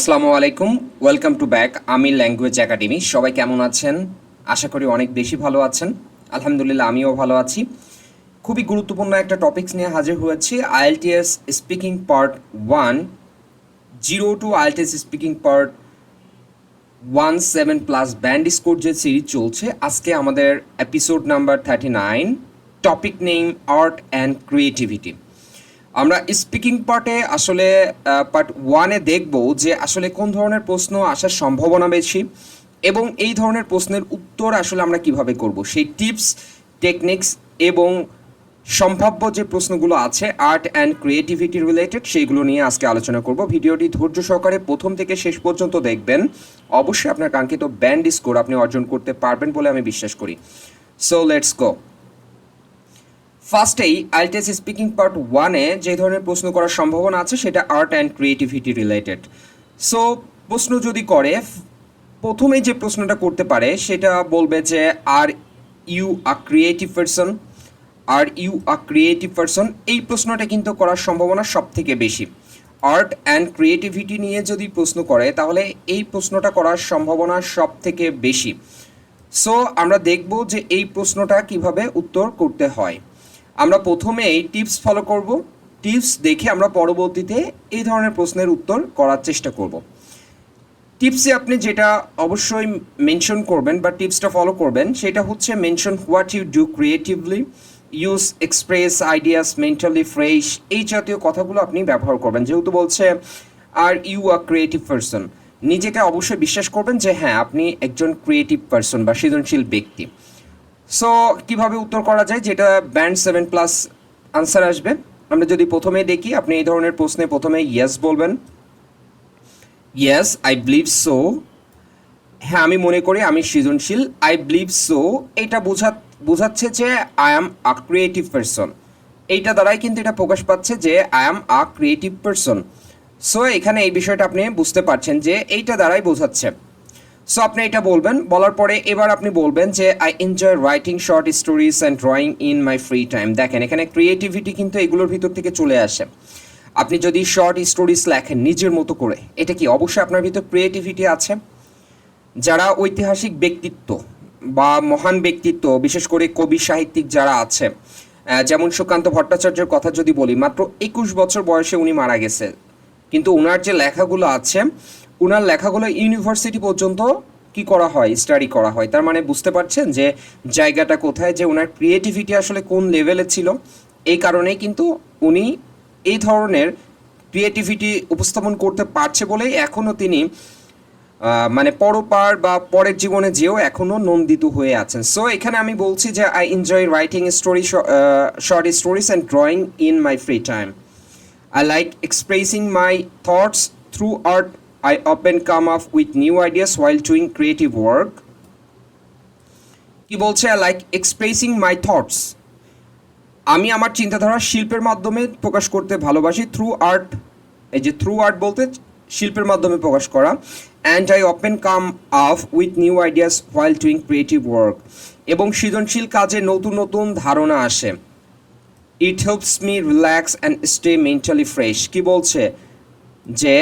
আসসালামু আলাইকুম, welcome to back Amir language academy. সবাই কেমন আছেন? আশা করি অনেক বেশি ভালো আছেন। আলহামদুলিল্লাহ, আমিও ভালো আছি। খুবই গুরুত্বপূর্ণ একটা টপিকস নিয়ে হাজির হয়েছি, IELTS speaking part 1, 0 to IELTS speaking part 17+ band score যে সিরিজ চলছে, আজকে আমাদের episode number 39, topic name art and creativity. আমরা স্পিকিং পার্টে আসলে পার্ট 1-এ দেখব যে আসলে কোন ধরনের প্রশ্ন আসার সম্ভাবনা বেশি এবং এই ধরনের প্রশ্নের উত্তর আসলে আমরা কিভাবে করব, সেই টিপস, টেকনিক্স এবং সম্ভাব্য যে প্রশ্নগুলো আছে আর্ট অ্যান্ড ক্রিয়েটিভিটি রিলেটেড, সেইগুলো নিয়ে আজকে আলোচনা করব। ভিডিওটি ধৈর্য সহকারে প্রথম থেকে শেষ পর্যন্ত দেখবেন। অবশ্যই আপনার কাঙ্ক্ষিত ব্যান্ড স্কোর আপনি অর্জন করতে পারবেন বলে আমি বিশ্বাস করি। So let's go. ফার্স্টেই আইএলটিএস স্পিকিং পার্ট 1-এ যে ধরনের প্রশ্ন করার সম্ভাবনা আছে সেটা art and creativity related. So প্রশ্ন যদি করে, প্রথমেই যে প্রশ্নটা করতে পারে সেটা বলবে যে are you a creative person, are you a creative person. এই প্রশ্নটা কিন্তু করার সম্ভাবনা সব থেকে বেশি। আর্ট অ্যান্ড ক্রিয়েটিভিটি নিয়ে যদি প্রশ্ন করে তাহলে এই প্রশ্নটা করার সম্ভাবনা সব থেকে বেশি। সো আমরা দেখব যে এই প্রশ্নটা কিভাবে উত্তর করতে হয়। আমরা প্রথমে এই টিপস ফলো করব, টিপস দেখে আমরা পরবর্তীতে এই ধরনের প্রশ্নের উত্তর করার চেষ্টা করব। টিপসে আপনি যেটা অবশ্যই মেনশন করবেন বা টিপসটা ফলো করবেন সেটা হচ্ছে mention what you do creatively, use express ideas mentally fresh. এই জাতীয় কথাগুলো আপনি ব্যবহার করবেন। যেহেতু বলছে are you a creative person, নিজেকে অবশ্যই বিশ্বাস করবেন যে হ্যাঁ আপনি একজন ক্রিয়েটিভ পারসন বা সৃজনশীল ব্যক্তি। সো কিভাবে উত্তর করা যায়, যেটা ব্যান্ড 7+ আনসার আসবে। আমরা যদি প্রথমে দেখি, আপনি এই ধরনের প্রশ্নে প্রথমে ইয়েস বলবেন। Yes, I believe so. হ্যাঁ, আমি মনে করি আমি সৃজনশীল। আই বিলিভ সো এটা বোঝাচ্ছে যে I am a creative person. এইটা দ্বারাই কিন্তু এটা প্রকাশ পাচ্ছে যে I am a creative person. So এখানে এই বিষয়টা আপনি বুঝতে পারছেন যে এইটা দ্বারাই বোঝাচ্ছে। সো আপনি এটা বলবেন, বলার পরে এবার আপনি বলবেন যে I enjoy writing short stories and drawing in my free time. দেখেন এখানে ক্রিয়েটিভিটি কিন্তু এগুলোর ভিতর থেকে চলে আসে। আপনি যদি শর্ট স্টোরিজ লেখেন নিজের মতো করে, এটা কি অবশ্যই আপনার ভিতর ক্রিয়েটিভিটি আছে। যারা ঐতিহাসিক ব্যক্তিত্ব বা মহান ব্যক্তিত্ব, বিশেষ করে কবি সাহিত্যিক যারা আছে, যেমন সুকান্ত ভট্টাচার্যের কথা যদি বলি, মাত্র 21 বছর বয়সে উনি মারা গেছে, কিন্তু ওনার যে লেখাগুলো আছে, ওনার লেখাগুলো ইউনিভার্সিটি পর্যন্ত কি করা হয়, স্টাডি করা হয়। তার মানে বুঝতে পারছেন যে জায়গাটা কোথায়, যে ওনার ক্রিয়েটিভিটি আসলে কোন লেভেলে ছিল। এই কারণেই কিন্তু উনি এই ধরনের ক্রিয়েটিভিটি উপস্থাপন করতে পারছে বলেই এখনও তিনি মানে পরপার বা পরের জীবনে যেও এখনও নন্দিত হয়ে আছেন। সো এখানে আমি বলছি যে I enjoy writing story, short stories and drawing in my free time. I like expressing my thoughts through art. I often come up with new ideas while doing creative work. কি বলছে, I like expressing my thoughts. আমি আমার চিন্তাধারা শিল্পের মাধ্যমে প্রকাশ করতে ভালোবাসি। Through art, এই যে থ্রু আর্ট বলতে শিল্পের মাধ্যমে প্রকাশ করা। And I often come up with new ideas while doing creative work. এবং সৃজনশীল কাজে নতুন নতুন ধারণা আসে। It helps me relax and stay mentally fresh. কি বলছে যে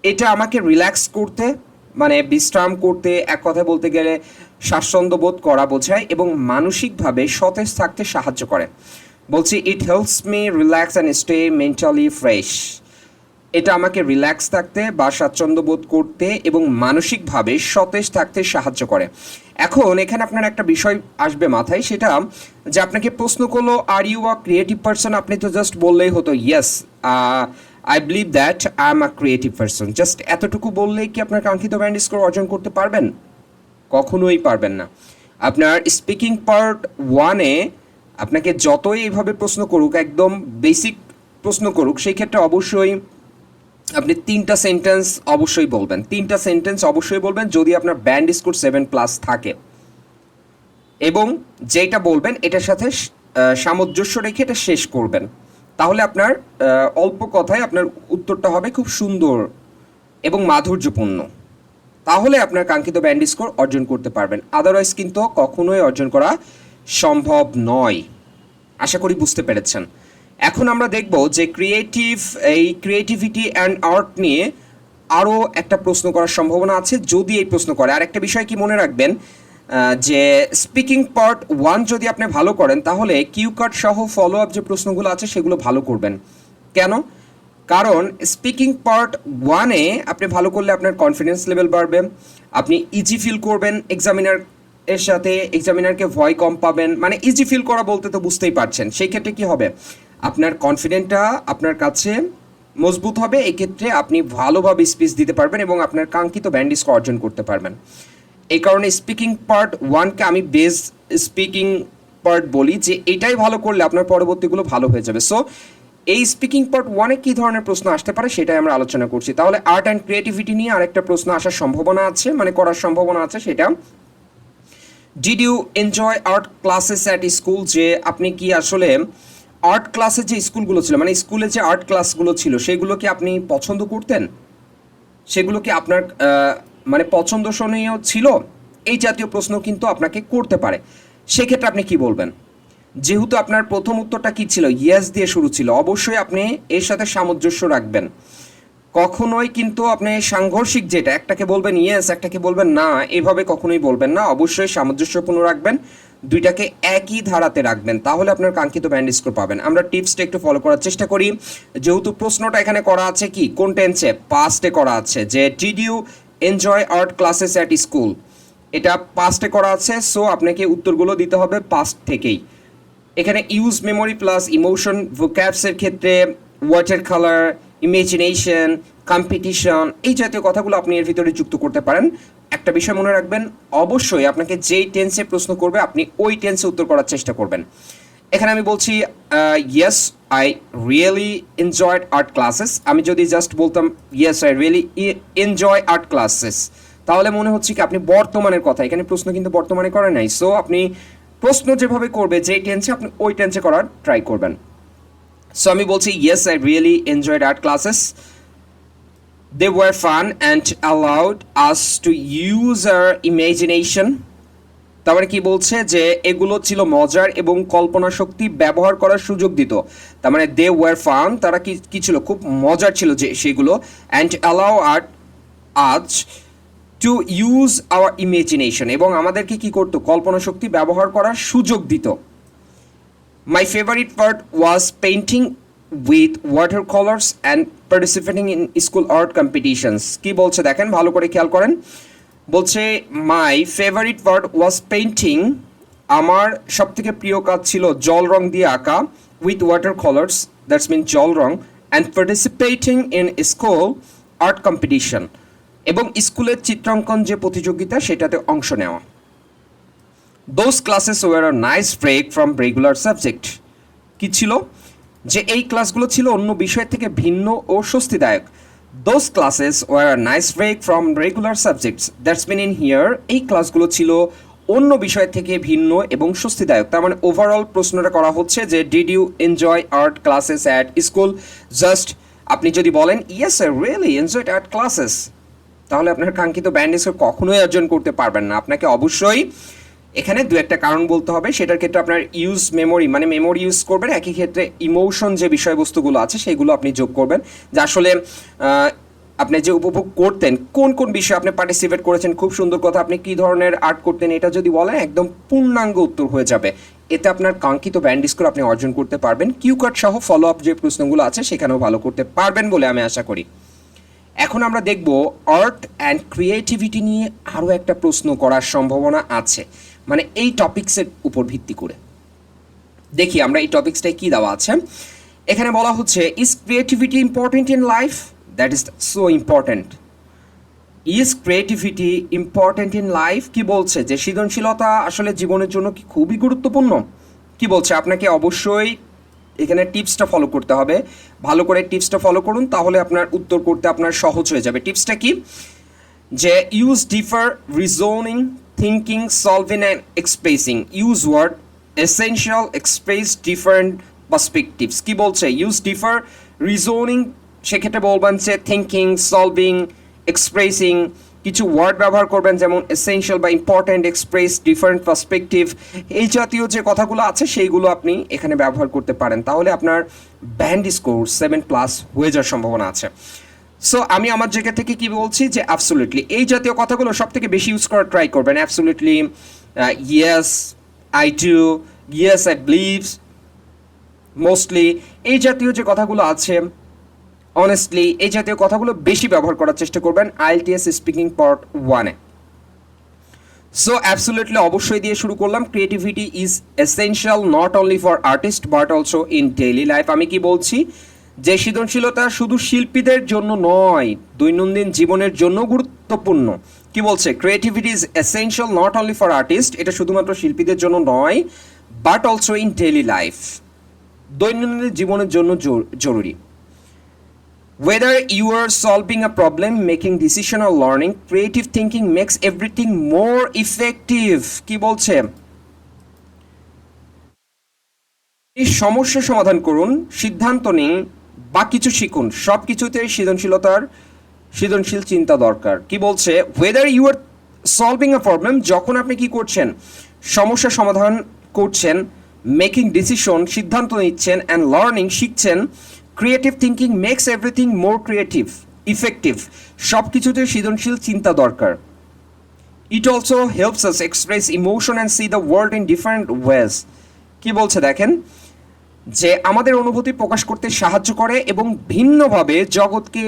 এটা আমাকে রিল্যাক্স করতে, মানে বিশ্রাম করতে, এক কথা বলতে গেলে স্বাচ্ছন্দ্য বোধ করা বোঝায় এবং মানসিকভাবে সতেজ থাকতে সাহায্য করে। বলছি ইট helps me relax and stay mentally fresh. এটা আমাকে রিল্যাক্স থাকতে বা স্বাচ্ছন্দ্য বোধ করতে এবং মানসিকভাবে সতেজ থাকতে সাহায্য করে। এখন এখানে আপনার একটা বিষয় আসবে মাথায়, সেটা যে আপনাকে প্রশ্ন করলো are you a creative person, আপনি তো জাস্ট বললেই হতো yes I believe that I am a creative person. Just এতটুকু বললেই কি আপনার কাঙ্ক্ষিত ব্যান্ড স্কোর অর্জন করতে পারবেন? কখনোই পারবেন না। আপনার স্পিকিং পার্ট 1-এ আপনাকে যতই এইভাবে প্রশ্ন করুক, একদম বেসিক প্রশ্ন করুক, সেই ক্ষেত্রে অবশ্যই আপনি 3টা সেন্টেন্স অবশ্যই বলবেন। 3টা সেন্টেন্স অবশ্যই বলবেন যদি আপনার ব্যান্ড স্কোর 7+ থাকে, এবং যেটা বলবেন এটার সাথে সামঞ্জস্য রেখে এটা শেষ করবেন। তাহলে আপনার অল্প কথায় আপনার উত্তরটা হবে খুব সুন্দর এবং মাধুর্যপূর্ণ। তাহলে আপনার কাঙ্ক্ষিত ব্যান্ড স্কোর অর্জন করতে পারবেন। আদারওয়াইজ কিন্তু কখনোই অর্জন করা সম্ভব নয়। আশা করি বুঝতে পেরেছেন। এখন আমরা দেখব যে এই ক্রিয়েটিভিটি অ্যান্ড আর্ট নিয়ে আরও একটা প্রশ্ন করার সম্ভাবনা আছে যদি এই প্রশ্ন করে। আর একটা বিষয় কি মনে রাখবেন, যে স্পিকিং পার্ট 1 যদি আপনি ভালো করেন তাহলে কিউ কার্ড সহ ফলো আপ যে প্রশ্নগুলো আছে সেগুলো ভালো করবেন। কেন? কারণ স্পিকিং পার্ট 1-এ আপনি ভালো করলে আপনার কনফিডেন্স লেভেল বাড়বে, আপনি ইজি ফিল করবেন এক্সামিনার এর সাথে, এক্সামিনারকে ভয় কম পাবেন। মানে ইজি ফিল করা বলতে তো বুঝতেই পারছেন। সেই ক্ষেত্রে কি হবে, আপনার কনফিডেন্টটা আপনার কাছে মজবুত হবে। এই ক্ষেত্রে আপনি ভালোভাবে স্পিচ দিতে পারবেন এবং আপনার কাঙ্ক্ষিত ব্যান্ড স্কোর অর্জন করতে পারবেন। এই কারণে স্পিকিং পার্ট 1-কে আমি বেস্ট স্পিকিং পার্ট বলি, যে এটাই ভালো করলে আপনার পরবর্তীগুলো ভালো হয়ে যাবে। সো এই স্পিকিং পার্ট 1-এ কী ধরনের প্রশ্ন আসতে পারে সেটাই আমরা আলোচনা করছি। তাহলে আর্ট অ্যান্ড ক্রিয়েটিভিটি নিয়ে আরেকটা প্রশ্ন আসার সম্ভাবনা আছে, মানে করার সম্ভাবনা আছে, সেটা did you enjoy art classes at school, যে আপনি কি আসলে আর্ট ক্লাসের যে স্কুলগুলো ছিল, মানে স্কুলে যে আর্ট ক্লাসগুলো ছিল সেগুলো কি আপনি পছন্দ করতেন, সেগুলো কি আপনার মানে পছন্দসনীয় ছিল? এই জাতীয় প্রশ্ন কিন্তু আপনাকে করতে পারে। সেক্ষেত্রে আপনি কি বলবেন? যেহেতু আপনার প্রথম উত্তরটা কি ছিল, ইয়েস দিয়ে শুরু ছিল, অবশ্যই আপনি এর সাথে সামঞ্জস্য রাখবেন। কখনোই কিন্তু আপনি সাংঘর্ষিক যেটা, একটাকে বলবেন ইয়েস, একটাকে বলবেন না, এভাবে কখনোই বলবেন না। অবশ্যই সামঞ্জস্যপূর্ণ রাখবেন, দুইটাকে একই ধারাতে রাখবেন, তাহলে আপনার কাঙ্ক্ষিত ব্যান্ড স্কোর পাবেন। আমরা টিপসটা একটু ফলো করার চেষ্টা করি। যেহেতু প্রশ্নটা এখানে করা আছে কি, কোন টেন্সে, পাস্টে করা আছে, যে did you enjoy art classes at school, এটা পাস্টে করা আছে। সো আপনাকে উত্তরগুলো দিতে হবে পাস্ট থেকেই। এখানে ইউজ মেমোরি প্লাস ইমোশন, ভোক্যাবসের ক্ষেত্রে ওয়াটার কালার, ইমেজিনেশন, কম্পিটিশন, এই জাতীয় কথাগুলো আপনি এর ভিতরে যুক্ত করতে পারেন। একটা বিষয় মনে রাখবেন, অবশ্যই আপনাকে যেই টেন্সে প্রশ্ন করবে আপনি ওই টেন্সে উত্তর করার চেষ্টা করবেন। এখানে আমি বলছি yes I really enjoyed art classes. আমি যদি জাস্ট বলতাম yes I really enjoy art classes, তাহলে মনে হচ্ছে কি আপনি বর্তমানের কথা, এখানে প্রশ্ন কিন্তু বর্তমানে করে নাই। সো আপনি প্রশ্ন যেভাবে করবে, যে টেন্সে, আপনি ওই টেন্সে করার ট্রাই করবেন। সো আমি বলছি yes I really enjoyed art classes, they were fun and allowed us to use our imagination. তারপরে কি বলছে, যে এগুলো ছিল মজার এবং কল্পনা শক্তি ব্যবহার করার সুযোগ দিত। তার মানে দে ওয়ার ফান, তারা কি ছিল, খুব মজার ছিল যে সেগুলো, অ্যান্ড অ্যালাউ আজ টু ইউজ আওয়ার ইমেজিনেশন, এবং আমাদেরকে কি করতো, কল্পনা শক্তি ব্যবহার করার সুযোগ দিত। My favourite part was painting with water colours and participating in school art competitions. কি বলছে দেখেন, ভালো করে খেয়াল করেন। বলছে my favourite part was painting, আমার সবথেকে প্রিয় কাজ ছিল জল রং দিয়ে আঁকা, with water colours, that's mean জল রং, and participating in school art competition, এবং স্কুলের চিত্রাঙ্কন যে প্রতিযোগিতা সেটাতে অংশ নেওয়া। Those classes were a nice break from regular subject. কি ছিল, যে এই ক্লাসগুলো ছিল অন্য বিষয় থেকে ভিন্ন ও স্বস্তিদায়ক। Those classes were a nice break from regular subjects, that's mean in here, এই ক্লাসগুলো ছিল অন্য বিষয় থেকে ভিন্ন এবং স্বস্তিদায়ক। তার মানে ওভারঅল প্রশ্নটা করা হচ্ছে যে did you enjoy art classes at school. Just আপনি যদি বলেন yes I really enjoyed art classes, তাহলে আপনার কাঙ্ক্ষিত ব্যান্ড স্কোর কখনোই অর্জন করতে পারবেন না। আপনাকে অবশ্যই এখানে দু একটা কারণ বলতে হবে। সেটার ক্ষেত্রে আপনার ইউজ মেমোরি, মানে মেমোরি ইউজ করবেন, একই ক্ষেত্রে ইমোশন যে বিষয়বস্তুগুলো আছে সেগুলো আপনি যোগ করবেন, যে আসলে আপনি যে উপভোগ করতেন, কোন কোন বিষয়ে আপনি পার্টিসিপেট করেছেন, খুব সুন্দর কথা, আপনি কী ধরনের আর্ট করতেন, এটা যদি বলেন একদম পূর্ণাঙ্গ উত্তর হয়ে যাবে। এতে আপনার কাঙ্ক্ষিত ব্যান্ড স্কোর আপনি অর্জন করতে পারবেন। কিউ কার্ড সহ ফলো আপ যে প্রশ্নগুলো আছে সেখানেও ভালো করতে পারবেন বলে আমি আশা করি। এখন আমরা দেখব আর্ট অ্যান্ড ক্রিয়েটিভিটি নিয়ে আরও একটা প্রশ্ন করার সম্ভাবনা আছে, মানে এই টপিক্সের উপর ভিত্তি করে। দেখি আমরা এই টপিক্সটায় কী দেওয়া আছে। এখানে বলা হচ্ছে is creativity important in life, that is so important. Is creativity important in life, কি বলছে, যে সৃজনশীলতা আসলে জীবনের জন্য কি খুবই গুরুত্বপূর্ণ। কি বলছে, আপনাকে অবশ্যই এখানে টিপসটা ফলো করতে হবে। ভালো করে টিপসটা ফলো করুন, তাহলে আপনার উত্তর করতে আপনার সহজ হয়ে যাবে। টিপসটা কি, যে use differ reasoning, thinking, solving and expressing, use word essential, express different perspectives. কি বলছে, ইউজ ডিফার রিজনিং, সেক্ষেত্রে বলবেন যে থিঙ্কিং, সলভিং, এক্সপ্রেসিং, কিছু ওয়ার্ড ব্যবহার করবেন যেমন এসেনশিয়াল বা ইম্পর্ট্যান্ট, এক্সপ্রেস, ডিফারেন্ট পার্সপেক্টিভ, এই জাতীয় যে কথাগুলো আছে সেইগুলো আপনি এখানে ব্যবহার করতে পারেন, তাহলে আপনার ব্যান্ড স্কোর 7+ হয়ে যাওয়ার সম্ভাবনা আছে। সো আমি আমার জায়গা থেকে কি বলছি যে অ্যাবসোলিউটলি এই জাতীয় কথাগুলো সব থেকে বেশি ইউজ করার ট্রাই করবেন। Absolutely, yes I do, yes I believes, mostly, এই জাতীয় যে কথাগুলো আছে, অনেস্টলি, এই জাতীয় কথাগুলো বেশি ব্যবহার করার চেষ্টা করবেন আইএলটিএস স্পিকিং পার্ট 1-এ। সো অ্যাবসোলিউটলি অবশ্যই দিয়ে শুরু করলাম। Creativity is essential not only for artist but also in daily life. আমি কি বলছি যে সৃজনশীলতা শুধু শিল্পীদের জন্য নয়, দৈনন্দিন জীবনের জন্য গুরুত্বপূর্ণ। কি বলছে? Creativity is essential not only for artist, এটা শুধুমাত্র শিল্পীদের জন্য নয়, but also in daily life, দৈনন্দিন জীবনের জন্য জরুরি। Whether you are solving a problem, making decision or learning, creative thinking makes everything more effective. কি বলছে? এই সমস্যা সমাধান করুন, সিদ্ধান্ত নিন বা কিছু শিখুন, সব কিছুতেই সৃজনশীল চিন্তা দরকার। কি বলছে? Whether you are solving a problem, যখন আপনি কি করছেন? সমস্যা সমাধান করছেন, মেকিং ডিসিশন সিদ্ধান্ত নিচ্ছেন, অ্যান্ড লার্নিং শিখছেন, creative thinking makes everything more creative effective, সব কিছুতে সৃজনশীল চিন্তা দরকার। It also helps us express emotion and see the world in different ways. কি বলছে দেখেন, যে আমাদের অনুভূতি প্রকাশ করতে সাহায্য করে এবং ভিন্নভাবে জগৎকে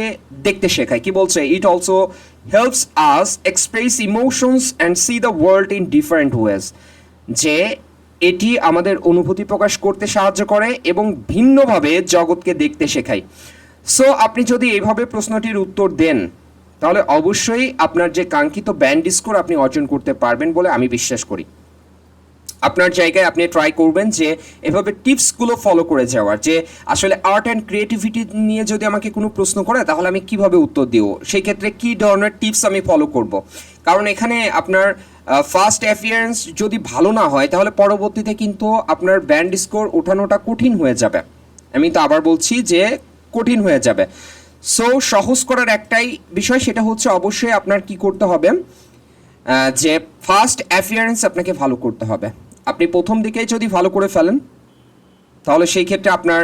দেখতে শেখায়। কি বলছে? ইট also helps us express emotions and see the world in different wedge, যে এটি আমাদের অনুভূতি প্রকাশ করতে সাহায্য করে এবং ভিন্নভাবে জগৎকে দেখতে শেখায়। সো আপনি যদি এইভাবে প্রশ্নটির উত্তর দেন তাহলে অবশ্যই আপনার যে কাঙ্ক্ষিত ব্যান্ড স্কোর আপনি অর্জন করতে পারবেন বলে আমি বিশ্বাস করি। আপনার জায়গায় আপনি ট্রাই করবেন যে এভাবে টিপসগুলো ফলো করে যাওয়ার, যে আসলে আর্ট অ্যান্ড ক্রিয়েটিভিটি নিয়ে যদি আমাকে কোনো প্রশ্ন করে তাহলে আমি কিভাবে উত্তর দিব, সেই ক্ষেত্রে কী ধরনের টিপস আমি ফলো করব। কারণ এখানে আপনার ফার্স্ট অ্যাপিয়ারেন্স যদি ভালো না হয় তাহলে পরবর্তীতে কিন্তু আপনার ব্যান্ড স্কোর ওঠানোটা কঠিন হয়ে যাবে। আমি তো আবার বলছি যে কঠিন হয়ে যাবে। সো সহজ করার একটাই বিষয়, সেটা হচ্ছে অবশ্যই আপনার কি করতে হবে, যে ফার্স্ট অ্যাপিয়ারেন্স আপনাকে ভালো করতে হবে। আপনি প্রথম দিকেই যদি ভালো করে ফেলেন তাহলে সেই ক্ষেত্রে আপনার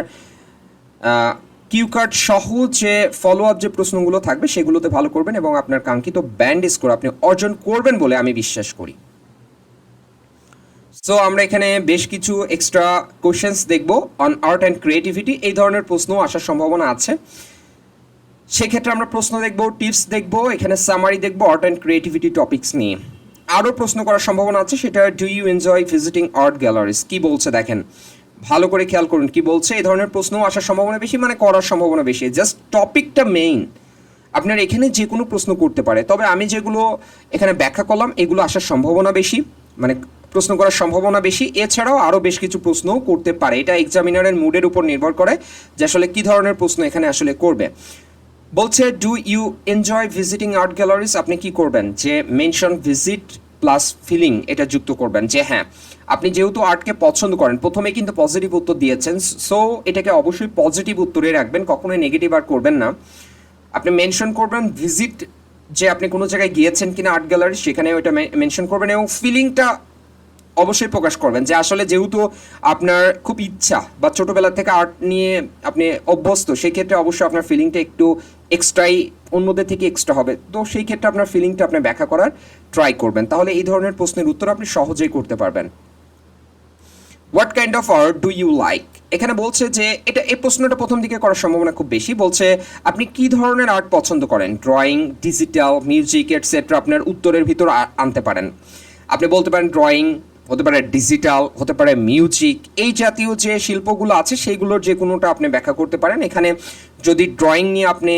কিউ কার্ড সহ যে ফলো আপ যে প্রশ্নগুলো থাকবে সেগুলোতে ভালো করবেন এবং আপনার কাঙ্ক্ষিত ব্যান্ড স্কোর আপনি অর্জন করবেন বলে আমি বিশ্বাস করি। সো আমরা এখানে বেশ কিছু এক্সট্রা কোশ্চেন্স দেখব অন আর্ট অ্যান্ড ক্রিয়েটিভিটি। এই ধরনের প্রশ্ন আসার সম্ভাবনা আছে। সেক্ষেত্রে আমরা প্রশ্ন দেখব, টিপস দেখব, এখানে সামারি দেখব আর্ট অ্যান্ড ক্রিয়েটিভিটি টপিকস নিয়ে। আরও প্রশ্ন করার সম্ভাবনা আছে, সেটা do you enjoy visiting art galleries. কি বলছে দেখেন, ভালো করে খেয়াল করুন কি বলছে। এই ধরনের প্রশ্ন আসার সম্ভাবনা বেশি, মানে করার সম্ভাবনা বেশি। জাস্ট টপিকটা মেইন, আপনার এখানে যে কোনো প্রশ্ন করতে পারে, তবে আমি যেগুলো এখানে ব্যাখ্যা করলাম এগুলো আসার সম্ভাবনা বেশি, মানে প্রশ্ন করার সম্ভাবনা বেশি। এছাড়াও আরও বেশ কিছু প্রশ্নও করতে পারে, এটা এক্সামিনারের মুডের উপর নির্ভর করে যে আসলে কী ধরনের প্রশ্ন এখানে আসলে করবে। বলছে do you enjoy visiting art galleries, আপনি কি করবেন যে মেনশন ভিজিট প্লাস ফিলিং এটা যুক্ত করবেন, যে হ্যাঁ আপনি যেহেতু আর্টকে পছন্দ করেন, প্রথমে কিন্তু পজিটিভ উত্তর দিয়েছেন, সো এটাকে অবশ্যই পজিটিভ উত্তরে রাখবেন, কখনোই নেগেটিভ আর করবেন না। আপনি মেনশন করবেন ভিজিট, যে আপনি কোনো জায়গায় গিয়েছেন কিনা আর্ট গ্যালারি সেখানে ওইটা মেনশন করবেন এবং ফিলিংটা অবশ্যই প্রকাশ করবেন, যে আসলে যেহেতু আপনার খুব ইচ্ছা বা ছোটোবেলা থেকে আর্ট নিয়ে আপনি অভ্যস্ত, সেই ক্ষেত্রে অবশ্যই আপনার ফিলিংটা একটু এক্সট্রাই অন্যদের থেকে এক্সট্রা হবে, তো সেই ক্ষেত্রে আপনার ফিলিংটা আপনি ব্যাখ্যা করার ট্রাই করবেন, তাহলে এই ধরনের প্রশ্নের উত্তর আপনি সহজেই করতে পারবেন। What kind of art do you like, এখানে বলছে যে এই প্রশ্নটা প্রথম দিকে করার সম্ভাবনা খুব বেশি। বলছে আপনি কি ধরনের আর্ট পছন্দ করেন, ড্রয়িং, ডিজিটাল, মিউজিক এটসেট্রা আপনার উত্তরের ভিতর আনতে পারেন। আপনি বলতে পারেন ড্রয়িং, হতে পারে ডিজিটাল, হতে পারে মিউজিক, এই জাতীয় যে শিল্পগুলো আছে সেইগুলোর যে কোনোটা আপনি ব্যাখ্যা করতে পারেন। এখানে যদি ড্রয়িং নিয়ে আপনি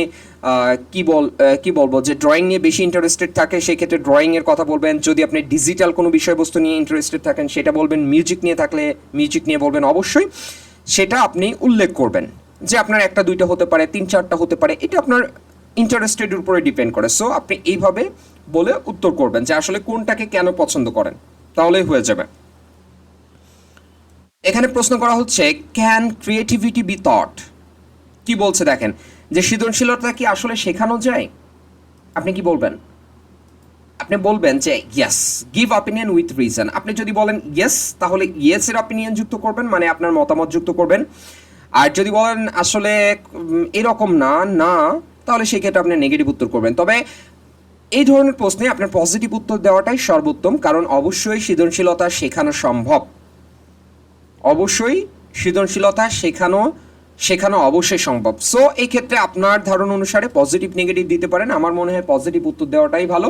কি বলবো, যে ড্রয়িং নিয়ে বেশি ইন্টারেস্টেড থাকে সেক্ষেত্রে ড্রয়িংয়ের কথা বলবেন। যদি আপনি ডিজিটাল কোনো বিষয়বস্তু নিয়ে ইন্টারেস্টেড থাকেন সেটা বলবেন। মিউজিক নিয়ে থাকলে মিউজিক নিয়ে বলবেন, অবশ্যই সেটা আপনি উল্লেখ করবেন, যে আপনার একটা দুইটা হতে পারে, তিন চারটা হতে পারে, এটা আপনার ইন্টারেস্টেড উপরে ডিপেন্ড করে। সো আপনি এইভাবে বলে উত্তর করবেন যে আসলে কোনটাকে কেন পছন্দ করেন, তাহলেই হয়ে যাবে। এখানে প্রশ্ন করা হচ্ছে ক্যান ক্রিয়েটিভিটি বি টট, কি বলছে দেখেন, যে সৃজনশীলতা কি আসলে শেখানো যায়। আপনি কি বলবেন? আপনি বলবেন যে yes, give opinion with reason. আপনি যদি বলেন ইয়েস তাহলে ইয়েসের অপিনিয়ন যুক্ত করবেন, মানে আপনার মতামত যুক্ত করবেন। আর যদি বলেন আসলে এরকম না, তাহলে সেই ক্ষেত্রে আপনি নেগেটিভ উত্তর করবেন। তবে এই ধরনের প্রশ্নে আপনার পজিটিভ উত্তর দেওয়াটাই সর্বোত্তম, কারণ অবশ্যই সৃজনশীলতা শেখানো সম্ভব, অবশ্যই সৃজনশীলতা শেখানো অবশ্যই সম্ভব। সো এই ক্ষেত্রে আপনার ধারণা অনুসারে পজিটিভ নেগেটিভ দিতে পারেন। আমার মনে হয় পজিটিভ উত্তর দেওয়াটাই ভালো।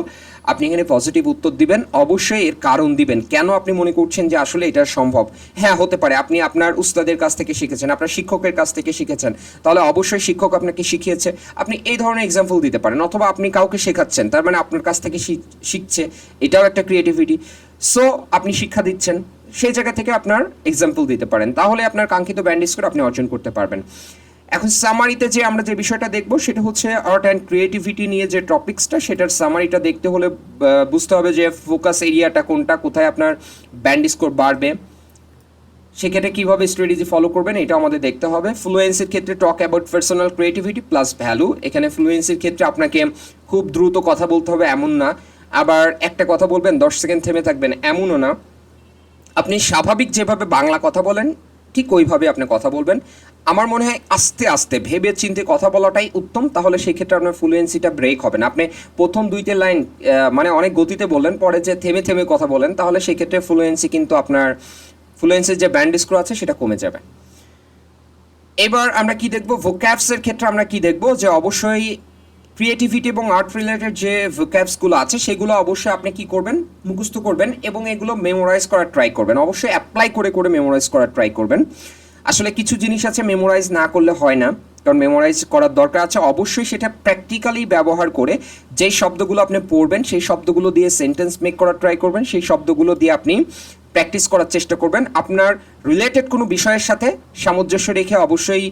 আপনি এখানে পজিটিভ উত্তর দিবেন, অবশ্যই এর কারণ দিবেন, কেন আপনি মনে করছেন যে আসলে এটা সম্ভব। হ্যাঁ, হতে পারে আপনি আপনার উস্তাদের কাছ থেকে শিখেছেন, আপনার শিক্ষকের কাছ থেকে শিখেছেন, তাহলে অবশ্যই শিক্ষক আপনাকে শিখিয়েছে, আপনি এই ধরনের এক্সাম্পল দিতে পারেন। অথবা আপনি কাউকে শেখাচ্ছেন, তার মানে আপনার কাছ থেকে শিখছে, এটাও একটা ক্রিয়েটিভিটি। সো আপনি শিক্ষা দিচ্ছেন, সেই জায়গা থেকে আপনার এক্সাম্পল দিতে পারেন, তাহলে আপনার কাঙ্ক্ষিত ব্যান্ড স্কোর আপনি অর্জন করতে পারবেন। এখন সামারিতে যে আমরা যে বিষয়টা দেখব সেটা হচ্ছে আর্ট অ্যান্ড ক্রিয়েটিভিটি নিয়ে যে টপিক্সটা, সেটার সামারিটা দেখতে হলে বুঝতে হবে যে ফোকাস এরিয়াটা কোনটা, কোথায় আপনার ব্যান্ড স্কোর বাড়বে, সেক্ষেত্রে কীভাবে স্ট্র্যাটেজি ফলো করবেন এটা আমাদের দেখতে হবে। ফ্লুয়েন্সির ক্ষেত্রে talk about personal creativity plus value. এখানে ফ্লুয়েন্সির ক্ষেত্রে আপনাকে খুব দ্রুত কথা বলতে হবে এমন না, আবার একটা কথা বলবেন 10 সেকেন্ড থেমে থাকবেন এমনও না। আপনি স্বাভাবিক যেভাবে বাংলা কথা বলেন ঠিক ওইভাবে আপনি কথা বলবেন। আমার মনে হয় আস্তে আস্তে ভেবে চিন্তে কথা বলাটাই উত্তম, তাহলে সেই ক্ষেত্রে আপনার ফ্লুয়েন্সিটা ব্রেক হবে না। আপনি প্রথম 2-3 লাইন মানে অনেক গতিতে বললেন, পরে যে থেমে থেমে কথা বলেন, তাহলে সেই ক্ষেত্রে ফ্লুয়েন্সির যে ব্যান্ড স্কোর আছে সেটা কমে যাবে। এবার আমরা কি দেখব, ভোক্যাবসের ক্ষেত্রে আমরা কি দেখব, যে অবশ্যই ক্রিয়েটিভিটি এবং আর্ট রিলেটেড যে ভোক্যাবসগুলো আছে সেগুলো অবশ্যই আপনি কি করবেন, মুখস্থ করবেন এবং এগুলো মেমোরাইজ করার ট্রাই করবেন। অবশ্যই অ্যাপ্লাই করে করে মেমোরাইজ করার ট্রাই করবেন। আসলে কিছু জিনিস আছে মেমোরাইজ না করলে হয় না, কারণ মেমোরাইজ করার দরকার আছে। অবশ্যই সেটা প্র্যাকটিক্যালি ব্যবহার করে যেই শব্দগুলো আপনি পড়বেন সেই শব্দগুলো দিয়ে সেন্টেন্স মেক করার ট্রাই করবেন, সেই শব্দগুলো দিয়ে আপনি প্র্যাকটিস করার চেষ্টা করবেন। আপনার রিলেটেড কোনো বিষয়ের সাথে সামঞ্জস্য রেখে অবশ্যই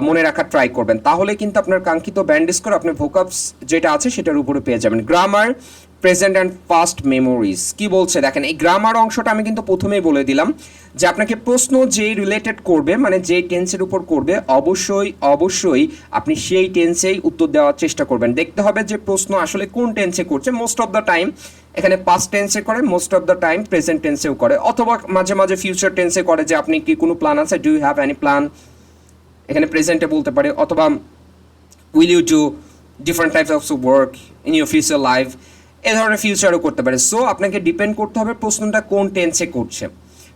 মনে রাখার ট্রাই করবেন, তাহলে কিন্তু আপনার কাঙ্ক্ষিত ব্যান্ড স্কোর আপনি ভোকাবস যেটা আছে সেটার উপরে পেয়ে যাবেন। Grammar, present and past memories কি বলছে দেখেন। এই গ্রামার অংশটা আমি কিন্তু প্রথমেই বলে দিলাম যে আপনাকে প্রশ্ন যেই রিলেটেড করবে, মানে যেই টেন্সের উপর করবে, অবশ্যই আপনি সেই টেন্সেই উত্তর দেওয়ার চেষ্টা করবেন। দেখতে হবে যে প্রশ্ন আসলে কোন টেন্সে করছে। মোস্ট অফ দ্য টাইম এখানে পাস্ট টেন্সে করে, most of the time present টেন্সেও করে, অথবা মাঝে মাঝে ফিউচার টেন্সে করে, যে আপনি কি কোনো প্ল্যান আছে, do you have any plan, এখানে প্রেজেন্টে বলতে পারে, অথবা will you do different types of work in your future life, এ ধরনের ফিউচারও করতে পারে। সো আপনাকে ডিপেন্ড করতে হবে প্রশ্নটা কোন টেন্সে করছে,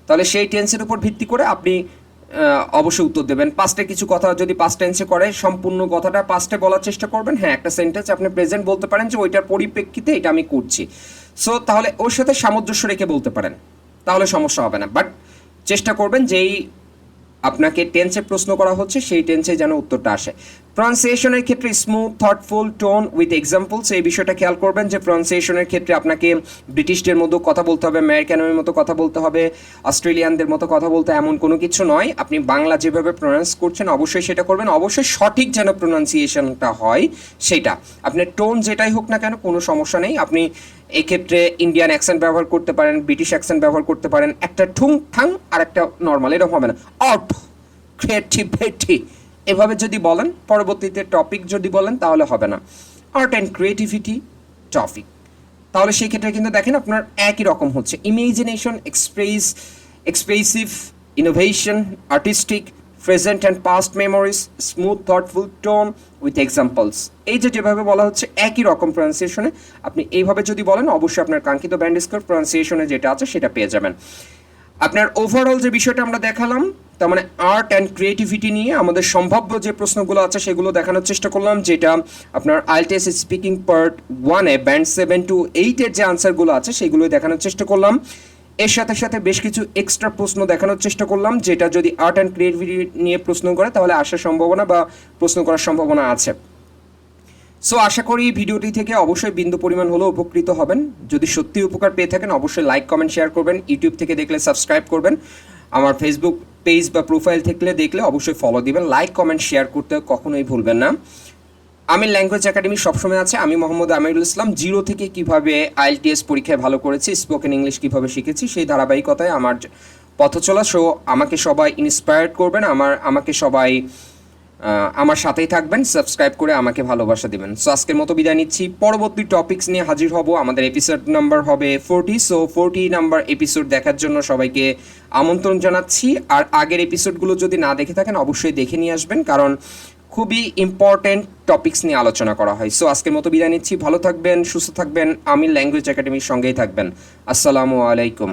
তাহলে সেই টেন্সের উপর ভিত্তি করে আপনি অবশ্যই উত্তর দেবেন। পাস্টে কিছু কথা যদি পাস্ট টেন্সে করে, সম্পূর্ণ কথাটা পাস্টে বলার চেষ্টা করবেন। হ্যাঁ, একটা সেন্টেন্স আপনি প্রেজেন্ট বলতে পারেন যে ওইটার পরিপ্রেক্ষিতে এটা আমি করছি, সো তাহলে ওর সাথে সামঞ্জস্য রেখে বলতে পারেন, তাহলে সমস্যা হবে না। বাট চেষ্টা করবেন যেই আপনাকে টেন্সে প্রশ্ন করা হচ্ছে সেই টেন্সে যেন উত্তরটা আসে। প্রনাউন্সিয়েশনের ক্ষেত্রে smooth, thoughtful, tone with examples, এই বিষয়টা খেয়াল করবেন যে প্রনাউন্সিয়েশনের ক্ষেত্রে আপনাকে ব্রিটিশদের মতো কথা বলতে হবে, আমেরিকানের মতো কথা বলতে হবে, অস্ট্রেলিয়ানদের মতো কথা বলতে এমন কোনো কিছু নয়। আপনি বাংলা যেভাবে প্রনাউন্স করছেন অবশ্যই সেটা করবেন, অবশ্যই সঠিক যেন প্রনাউন্সিয়েশনটা হয় সেটা। আপনার টোন যেটাই হোক না কেন কোনো সমস্যা নেই, আপনি এক্ষেত্রে ইন্ডিয়ান অ্যাকসেন্ট ব্যবহার করতে পারেন, ব্রিটিশ অ্যাকসেন্ট ব্যবহার করতে পারেন, একটা ঠুং ঠাং আর একটা নর্মাল, এরকম হবে না। আর্ট, ক্রিয়েটিভিটি এভাবে যদি বলেন, পরবর্তীতে টপিক যদি বলেন তাহলে হবে না। আর্ট অ্যান্ড ক্রিয়েটিভিটি টপিক, তাহলে সেই ক্ষেত্রে কিন্তু দেখেন আপনার একই রকম হচ্ছে। ইমেজিনেশন, expressive, innovation, artistic, present and past memories, smooth, thoughtful, tone with examples, এই যে যেভাবে বলা হচ্ছে একই রকম প্রনাউন্সিয়েশনে আপনি এইভাবে যদি বলেন, অবশ্যই আপনার কাঙ্ক্ষিত ব্যান্ড স্কোর প্রনাউন্সিয়েশনে যেটা আছে সেটা পেয়ে যাবেন। আপনার ওভারঅল যে বিষয়টা আমরা দেখালাম, তার মানে আর্ট অ্যান্ড ক্রিয়েটিভিটি নিয়ে আমাদের সম্ভাব্য যে প্রশ্নগুলো আছে সেগুলো দেখানোর চেষ্টা করলাম, যেটা আপনার আইএলটিএস স্পিকিং পার্ট 1-এ ব্যান্ড 7 to 8-এর যে আনসারগুলো আছে সেগুলোই দেখানোর চেষ্টা করলাম। এর সাথে সাথে বেশ কিছু এক্সট্রা প্রশ্ন দেখানোর চেষ্টা করলাম, যেটা যদি আর্ট অ্যান্ড ক্রিয়েটিভিটি নিয়ে প্রশ্ন করে তাহলে আসার সম্ভাবনা বা প্রশ্ন করার সম্ভাবনা আছে। সো আশা করি ভিডিওটি থেকে অবশ্যই বিন্দু পরিমাণ হলেও উপকৃত হবেন। যদি সত্যি উপকার পেয়ে থাকেন অবশ্যই লাইক, কমেন্ট, শেয়ার করবেন। ইউটিউব থেকে দেখলে সাবস্ক্রাইব করবেন। আমার ফেসবুক পেজ বা প্রোফাইল থেকে দেখলে অবশ্যই ফলো দিবেন। লাইক, কমেন্ট, শেয়ার করতে কখনোই ভুলবেন না। আমির ল্যাঙ্গুয়েজ একাডেমি সবসময় আছে। আমি মোহাম্মদ আমিরুল ইসলাম। জিরো থেকে কিভাবে আইএলটিএস পরীক্ষায় ভালো করেছি, স্পোকেন ইংলিশ কিভাবে শিখেছি, সেই ধারাবাহিকতায় আমার পথ চলা। সো আমাকে সবাই ইন্সপায়ার্ড করবেন, আমাকে সবাই আমার সাথেই থাকবেন, সাবস্ক্রাইব করে আমাকে ভালোবাসা দিবেন। সো আজকের মতো বিদায় নিচ্ছি। পরবর্তী টপিকস নিয়ে হাজির হব। আমাদের এপিসোড নাম্বার হবে 40। সো 40 নাম্বার এপিসোড দেখার জন্য সবাইকে আমন্ত্রণ জানাচ্ছি। আর আগের এপিসোডগুলো যদি না দেখে থাকেন অবশ্যই দেখে নিয়ে আসবেন, কারণ খুবই ইম্পর্টেন্ট টপিকস নিয়ে আলোচনা করা হয়। সো আজকের মতো বিদায় নিচ্ছি, ভালো থাকবেন, সুস্থ থাকবেন, আমির ল্যাঙ্গুয়েজ একাডেমির সঙ্গেই থাকবেন। আসসালামু আলাইকুম।